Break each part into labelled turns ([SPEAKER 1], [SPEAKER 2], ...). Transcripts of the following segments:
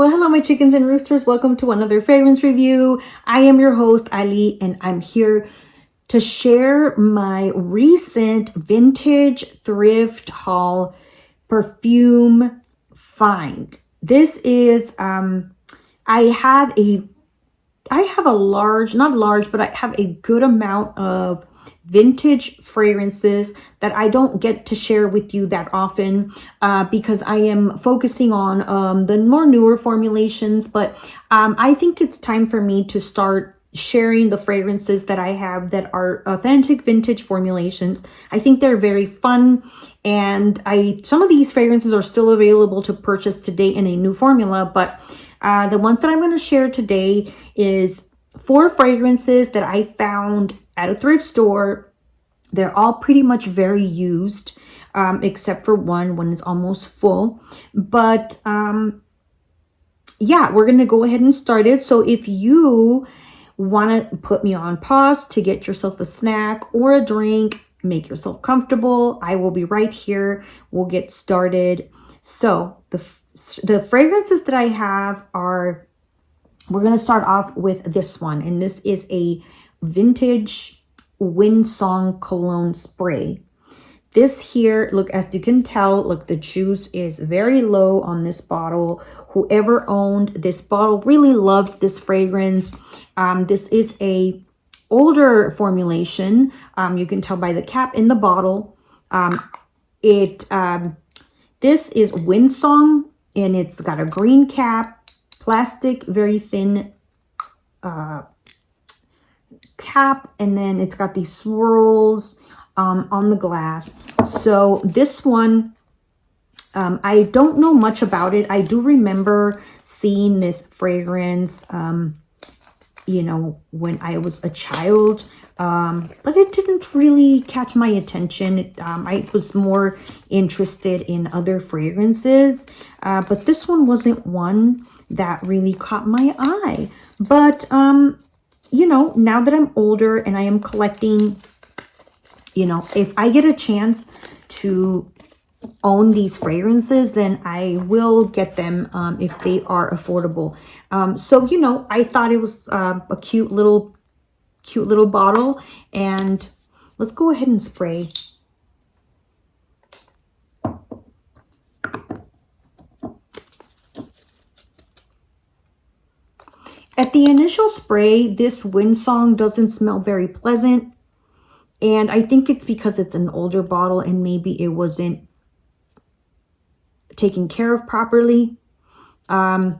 [SPEAKER 1] Well, hello, my chickens and roosters. Welcome to another fragrance review. I am your host, Ali, and I'm here to share my recent vintage thrift haul perfume find. This is, I have a large, not large, but I have a good amount of vintage fragrances that I don't get to share with you that often because I am focusing on the more newer formulations. But I think it's time for me to start sharing the fragrances that I have that are authentic vintage formulations. I think they're very fun, and some of these fragrances are still available to purchase today in a new formula, but the ones that I'm going to share today is 4 fragrances that I found at a thrift store. They're all pretty much very used, except for one is almost full. But yeah, we're going to go ahead and start it. So if you want to put me on pause to get yourself a snack or a drink, make yourself comfortable, I will be right here. We'll get started. So the fragrances that I have are, we're going to start off with this one. And this is a vintage Windsong cologne spray. This here, look, as you can tell, look, the juice is very low on this bottle. Whoever owned this bottle really loved this fragrance. This is a older formulation. You can tell by the cap in the bottle. This is Windsong, and it's got a green cap, plastic, very thin cap, and then it's got these swirls on the glass. So this one, I don't know much about it. I do remember seeing this fragrance, you know, when I was a child, but it didn't really catch my attention. I was more interested in other fragrances, but this one wasn't one that really caught my eye. But you know, now that I'm older and I am collecting, you know, if I get a chance to own these fragrances, then I will get them if they are affordable. So, you know, I thought it was a cute little bottle, and let's go ahead and spray. At the initial spray, this Windsong doesn't smell very pleasant. And I think it's because it's an older bottle and maybe it wasn't taken care of properly. But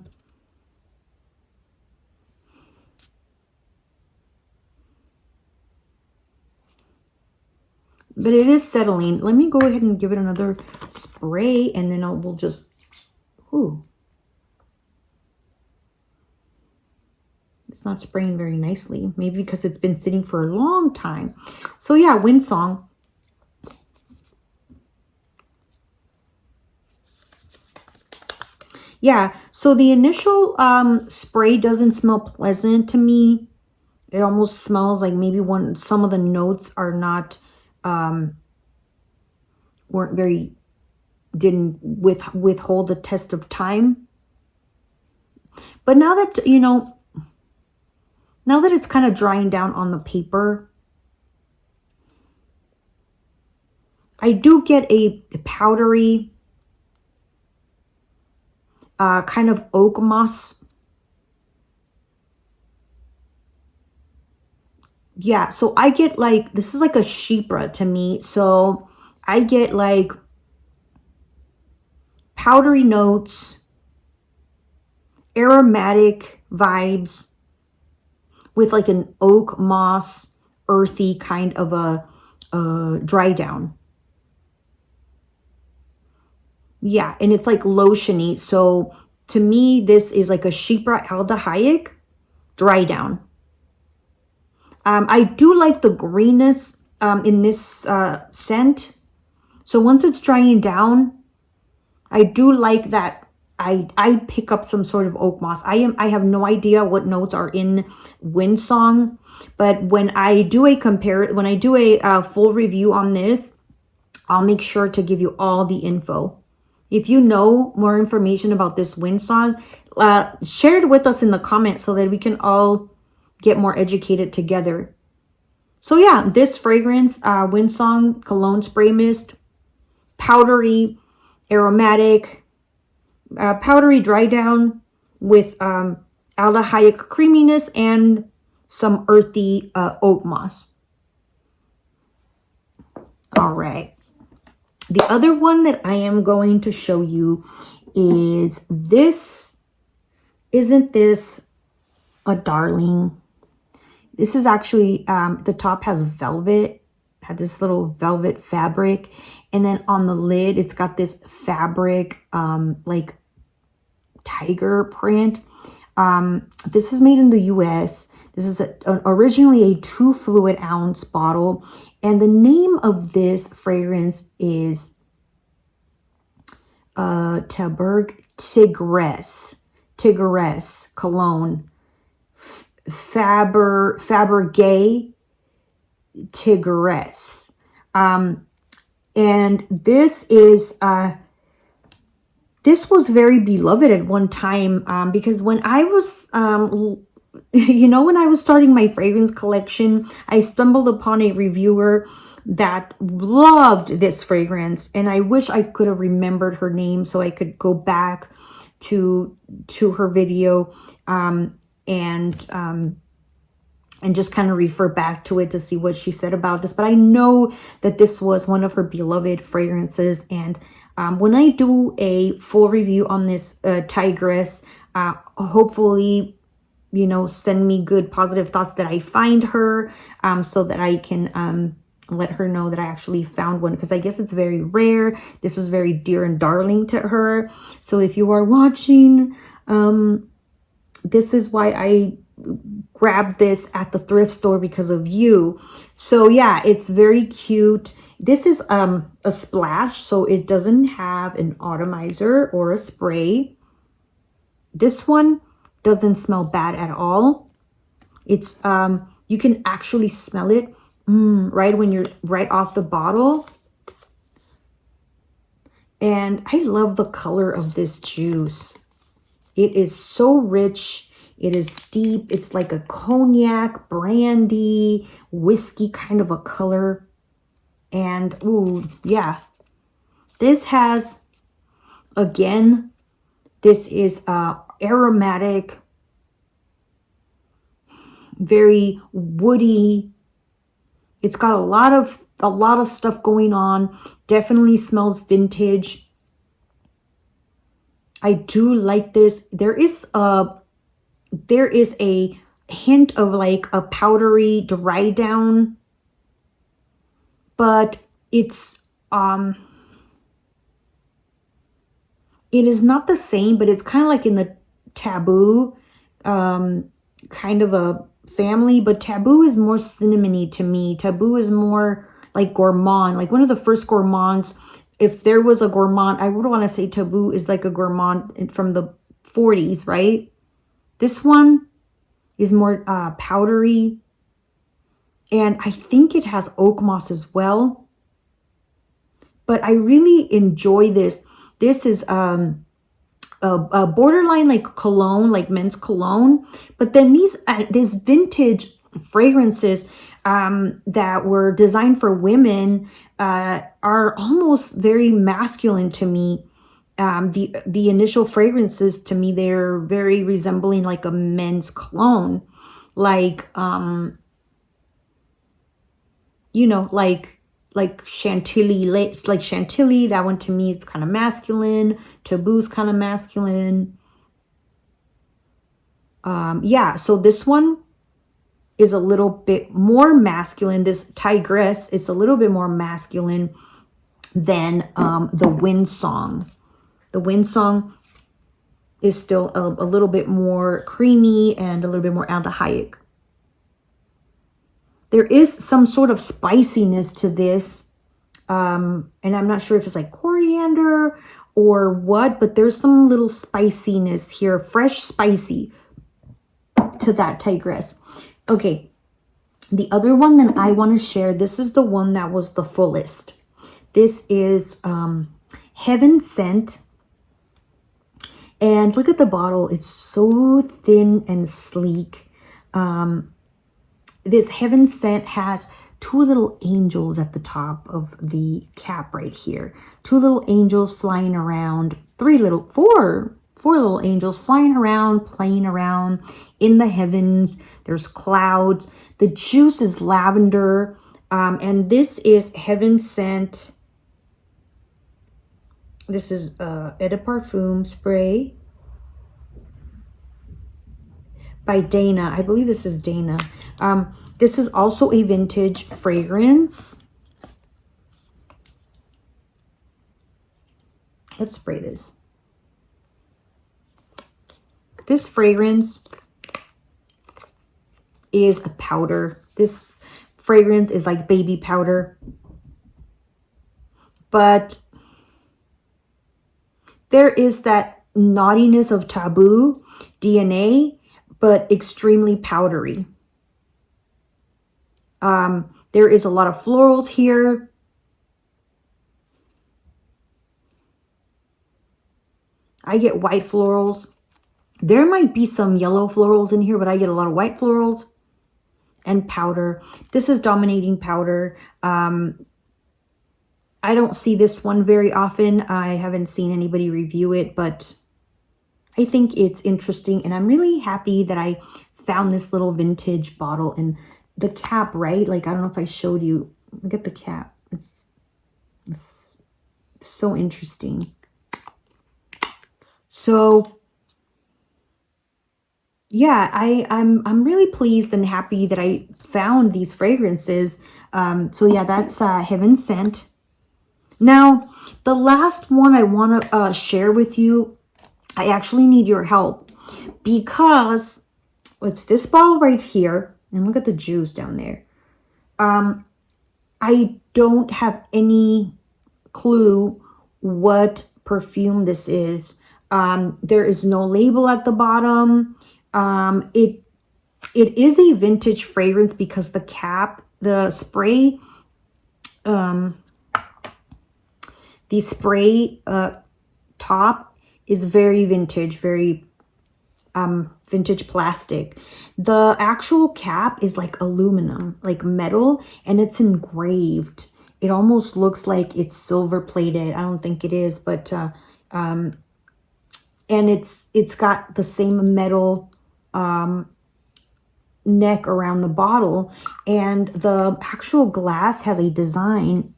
[SPEAKER 1] it is settling. Let me go ahead and give it another spray, and then we'll just, ooh. It's not spraying very nicely. Maybe because it's been sitting for a long time. So yeah, Windsong. Yeah, so the initial spray doesn't smell pleasant to me. It almost smells like maybe some of the notes are not, didn't withhold the test of time. But now that, you know, now that it's kind of drying down on the paper, I do get a powdery kind of oak moss. Yeah, so I get like, this is like a chypre to me. So I get like powdery notes, aromatic vibes, with like an oak moss, earthy kind of a dry down. Yeah, and it's like lotiony. So to me, this is like a chypre aldehydic dry down. I do like the greenness in this scent. So once it's drying down, I do like that. I pick up some sort of oak moss. I have no idea what notes are in Windsong, but when I do a full review on this, I'll make sure to give you all the info. If you know more information about this Windsong, share it with us in the comments so that we can all get more educated together. So yeah, this fragrance, Windsong Cologne Spray Mist, powdery, aromatic, powdery dry down with aldehyde creaminess and some earthy oak moss. All right. The other one that I am going to show you is this. Isn't this a darling? This is actually, the top has velvet, had this little velvet fabric. And then on the lid, it's got this fabric, like tiger print. This is made in the US. This is originally a 2 fluid ounce bottle. And the name of this fragrance is Tigress Cologne. FABERGE Tigress. And this is this was very beloved at one time, because when I was you know, when I was starting my fragrance collection, I stumbled upon a reviewer that loved this fragrance, and I wish I could have remembered her name so I could go back to her video and just kind of refer back to it to see what she said about this. But I know that this was one of her beloved fragrances, and when I do a full review on this Tigress, hopefully, you know, send me good positive thoughts that I find her, so that I can let her know that I actually found one, because I guess it's very rare. This was very dear and darling to her. So if you are watching, this is why I grabbed this at the thrift store, because of you. So yeah, it's very cute. This is a splash, so it doesn't have an atomizer or a spray. This one doesn't smell bad at all. It's you can actually smell it right when you're right off the bottle. And I love the color of this juice. It is so rich. It is deep. It's like a cognac, brandy, whiskey kind of a color. And ooh, yeah. This has, again, this is aromatic, very woody. It's got a lot of stuff going on. Definitely smells vintage. I do like this. There is a hint of like a powdery dry down, but it's it is not the same, but it's kind of like in the Taboo kind of a family, but Taboo is more cinnamony to me. Taboo is more like gourmand, like one of the first gourmands. If there was a gourmand, I would want to say Taboo is like a gourmand from the 40s, right? This one is more powdery, and I think it has oak moss as well. But I really enjoy this. This is a borderline like cologne, like men's cologne. But then these vintage fragrances that were designed for women are almost very masculine to me. The initial fragrances, to me, they're very resembling like a men's cologne, like you know, like Chantilly. It's like Chantilly. That one to me is kind of masculine. Taboo's kind of masculine. Yeah, so this one is a little bit more masculine. This Tigress is a little bit more masculine than the Windsong. The Windsong is still a little bit more creamy and a little bit more aldehydic. There is some sort of spiciness to this. And I'm not sure if it's like coriander or what, but there's some little spiciness here. Fresh spicy to that Tigress. Okay. The other one that I want to share, this is the one that was the fullest. This is Heaven Scent. And look at the bottle. It's so thin and sleek. This Heaven Scent has two little angels at the top of the cap right here. Two little angels flying around. Four little angels flying around, playing around in the heavens. There's clouds. The juice is lavender. And this is Heaven Scent. This is Eau de Parfum spray by Dana. I believe this is Dana. This is also a vintage fragrance. Let's spray this. This fragrance is a powder. This fragrance is like baby powder. But there is that naughtiness of Taboo DNA, but extremely powdery. There is a lot of florals here. I get white florals. There might be some yellow florals in here, but I get a lot of white florals and powder. This is dominating powder. I don't see this one very often. I haven't seen anybody review it, but I think it's interesting. And I'm really happy that I found this little vintage bottle. And the cap, right? Like, I don't know if I showed you. Look at the cap. It's so interesting. So yeah, I'm really pleased and happy that I found these fragrances. So yeah, that's Heaven Scent. Now, the last one I want to share with you, I actually need your help because it's this bottle right here. And look at the juice down there. I don't have any clue what perfume this is. There is no label at the bottom. It is a vintage fragrance because the cap, the spray top is very vintage, very vintage plastic. The actual cap is like aluminum, like metal, and it's engraved. It almost looks like it's silver plated. I don't think it is, but and it's got the same metal neck around the bottle, and the actual glass has a design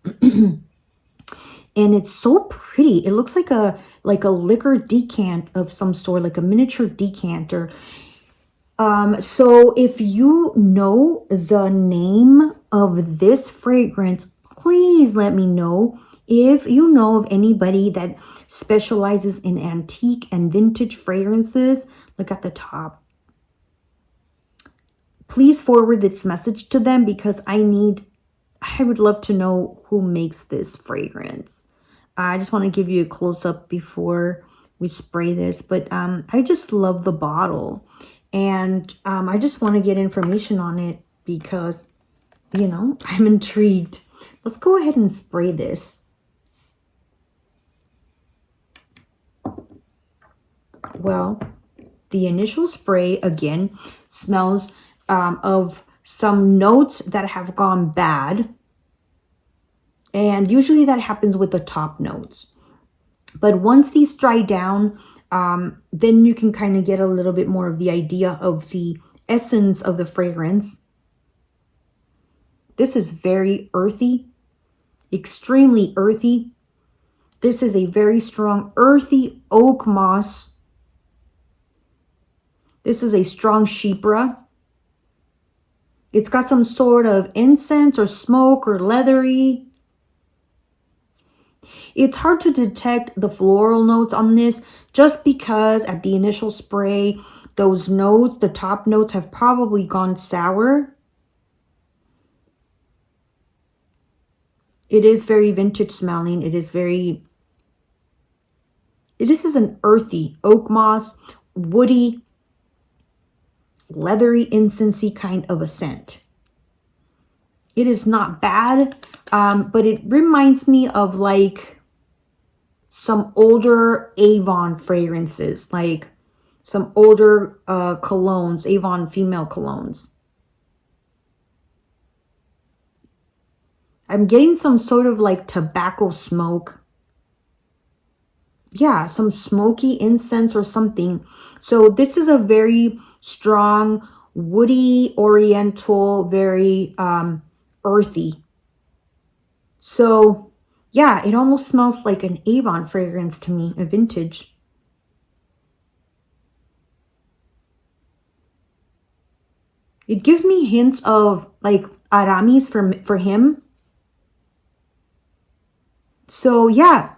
[SPEAKER 1] and it's so pretty. It looks like a liquor decant of some sort, like a miniature decanter. So if you know the name of this fragrance, please let me know. If you know of anybody that specializes in antique and vintage fragrances, look at the top. Please forward this message to them because I would love to know who makes this fragrance. I just want to give you a close-up before we spray this, but I just love the bottle. And I just want to get information on it because, you know, I'm intrigued. Let's go ahead and spray this. Well, the initial spray, again, smells of some notes that have gone bad. And usually that happens with the top notes. But once these dry down, then you can kind of get a little bit more of the idea of the essence of the fragrance. This is very earthy, extremely earthy. This is a very strong earthy oak moss. This is a strong chypre. It's got some sort of incense or smoke or leathery. It's hard to detect the floral notes on this just because at the initial spray, those notes, the top notes have probably gone sour. It is very vintage smelling. This is an earthy oak moss, woody, leathery, incensey kind of a scent. It is not bad, but it reminds me of like some older Avon fragrances, like some older colognes, Avon female colognes. I'm getting some sort of like tobacco smoke. Yeah, some smoky incense or something. So this is a very strong, woody, oriental, very earthy. So yeah, it almost smells like an Avon fragrance to me, a vintage. It gives me hints of like Aramis for him. So yeah,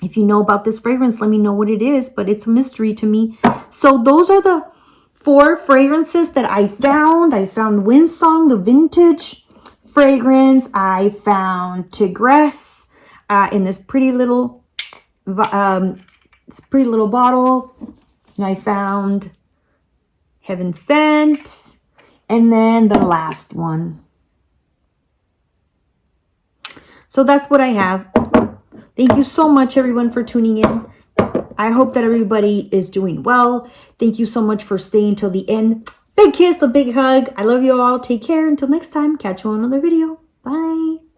[SPEAKER 1] if you know about this fragrance, let me know what it is, but it's a mystery to me. So those are the 4 fragrances that I found. I found Windsong, the vintage fragrance. I found Tigress in this pretty little bottle. And I found Heaven Sent. And then the last one. So that's what I have. Thank you so much, everyone, for tuning in. I hope that everybody is doing well. Thank you so much for staying till the end. Big kiss, a big hug. I love you all. Take care. Until next time, catch you on another video. Bye.